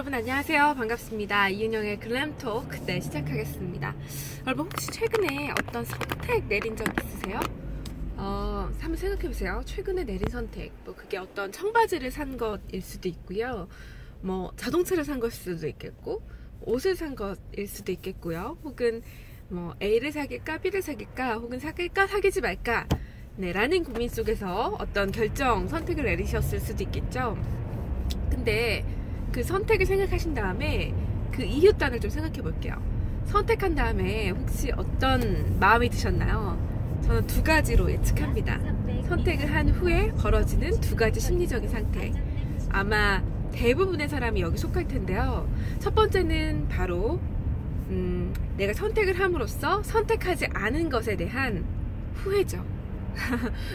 여러분 안녕하세요. 반갑습니다. 이은영의 글램톡 시작하겠습니다. 여러분 혹시 최근에 어떤 선택 내린 적 있으세요? 한번 생각해보세요. 최근에 내린 선택, 그게 어떤 청바지를 산 것일 수도 있고요, 자동차를 산 것일 수도 있겠고, 옷을 산 것일 수도 있겠고요, 혹은 A를 사귈까 B를 사귈까, 혹은 사귈까 사귀지 말까 라는 고민 속에서 어떤 결정, 선택을 내리셨을 수도 있겠죠. 근데 그 선택을 생각하신 다음에 그 이유단을 좀 생각해 볼게요. 선택한 다음에 혹시 어떤 마음이 드셨나요? 저는 두 가지로 예측합니다. 선택을 한 후에 벌어지는 두 가지 심리적인 상태. 아마 대부분의 사람이 여기 속할 텐데요. 첫 번째는 바로 내가 선택을 함으로써 선택하지 않은 것에 대한 후회죠.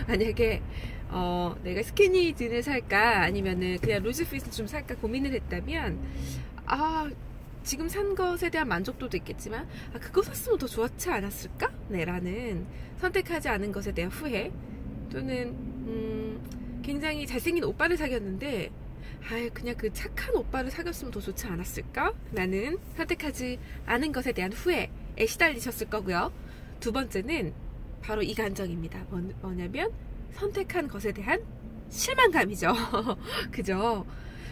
만약에 내가 스키니진을 살까 아니면은 그냥 루즈핏을 좀 살까 고민을 했다면, 지금 산 것에 대한 만족도도 있겠지만 그거 샀으면 더 좋았지 않았을까? 라는 선택하지 않은 것에 대한 후회, 또는 굉장히 잘생긴 오빠를 사귀었는데 그냥 그 착한 오빠를 사귀었으면 더 좋지 않았을까? 라는 선택하지 않은 것에 대한 후회에 시달리셨을 거고요. 두 번째는 바로 이 감정입니다. 뭐냐면 선택한 것에 대한 실망감이죠. 그죠?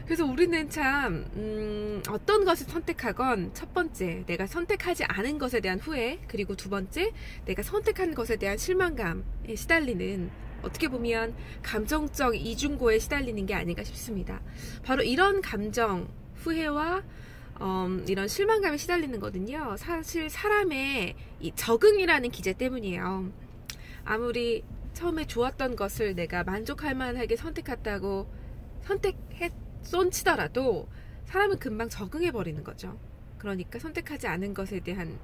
그래서 우리는 참 어떤 것을 선택하건, 첫 번째 내가 선택하지 않은 것에 대한 후회, 그리고 두 번째 내가 선택한 것에 대한 실망감에 시달리는, 어떻게 보면 감정적 이중고에 시달리는 게 아닌가 싶습니다. 바로 이런 감정, 후회와 이런 실망감에 시달리는 거는요, 사실 사람의 이 적응이라는 기제 때문이에요. 아무리 처음에 좋았던 것을 내가 만족할 만하게 선택했다고 쏜치더라도 사람은 금방 적응해 버리는 거죠. 그러니까 선택하지 않은 것에 대한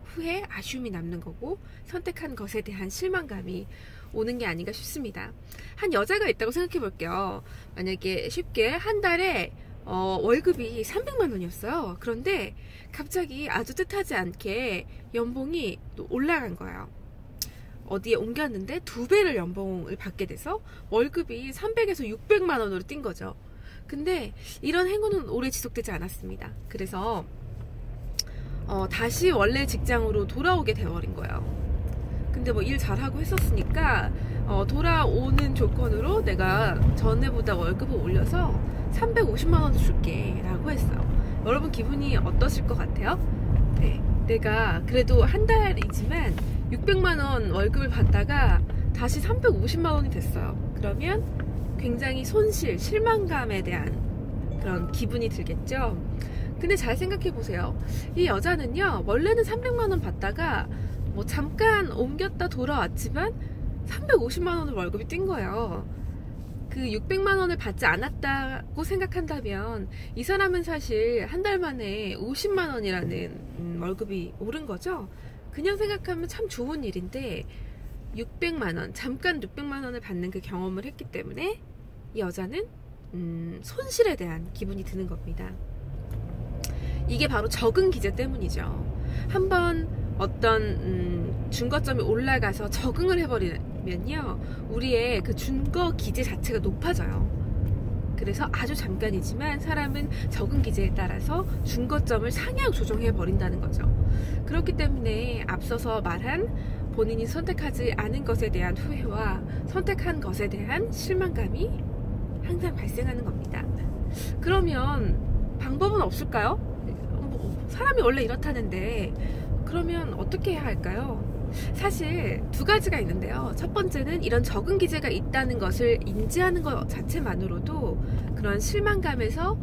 후회, 아쉬움이 남는 거고, 선택한 것에 대한 실망감이 오는 게 아닌가 싶습니다. 한 여자가 있다고 생각해 볼게요. 만약에 쉽게 한 달에 월급이 300만 원이었어요. 그런데 갑자기 아주 뜻하지 않게 연봉이 또 올라간 거예요. 어디에 옮겼는데 2배를 연봉을 받게 돼서 월급이 300에서 600만 원으로 뛴 거죠. 근데 이런 행운은 오래 지속되지 않았습니다. 그래서 다시 원래 직장으로 돌아오게 되어버린 거예요. 근데 일 잘하고 했었으니까 돌아오는 조건으로 내가 전에보다 월급을 올려서 350만 원 줄게 라고 했어요. 여러분 기분이 어떠실 것 같아요? 네, 내가 그래도 한 달이지만 600만 원 월급을 받다가 다시 350만 원이 됐어요. 그러면 굉장히 손실, 실망감에 대한 그런 기분이 들겠죠. 근데 잘 생각해 보세요. 이 여자는요, 원래는 300만 원 받다가 잠깐 옮겼다 돌아왔지만 350만 원을 월급이 뛴 거예요. 그 600만 원을 받지 않았다고 생각한다면 이 사람은 사실 한 달 만에 50만 원이라는 월급이 오른 거죠. 그냥 생각하면 참 좋은 일인데 600만 원, 잠깐 600만 원을 받는 그 경험을 했기 때문에 이 여자는 손실에 대한 기분이 드는 겁니다. 이게 바로 적응 기제 때문이죠. 한번 어떤 준거점이 올라가서 적응을 해버리면요, 우리의 그 준거 기제 자체가 높아져요. 그래서 아주 잠깐이지만 사람은 적응 기제에 따라서 준거점을 상향 조정해 버린다는 거죠. 그렇기 때문에 앞서서 말한 본인이 선택하지 않은 것에 대한 후회와 선택한 것에 대한 실망감이 항상 발생하는 겁니다. 그러면 방법은 없을까요? 사람이 원래 이렇다는데 그러면 어떻게 해야 할까요? 사실 두 가지가 있는데요. 첫 번째는 이런 적응 기제가 있다는 것을 인지하는 것 자체만으로도 그런 실망감에서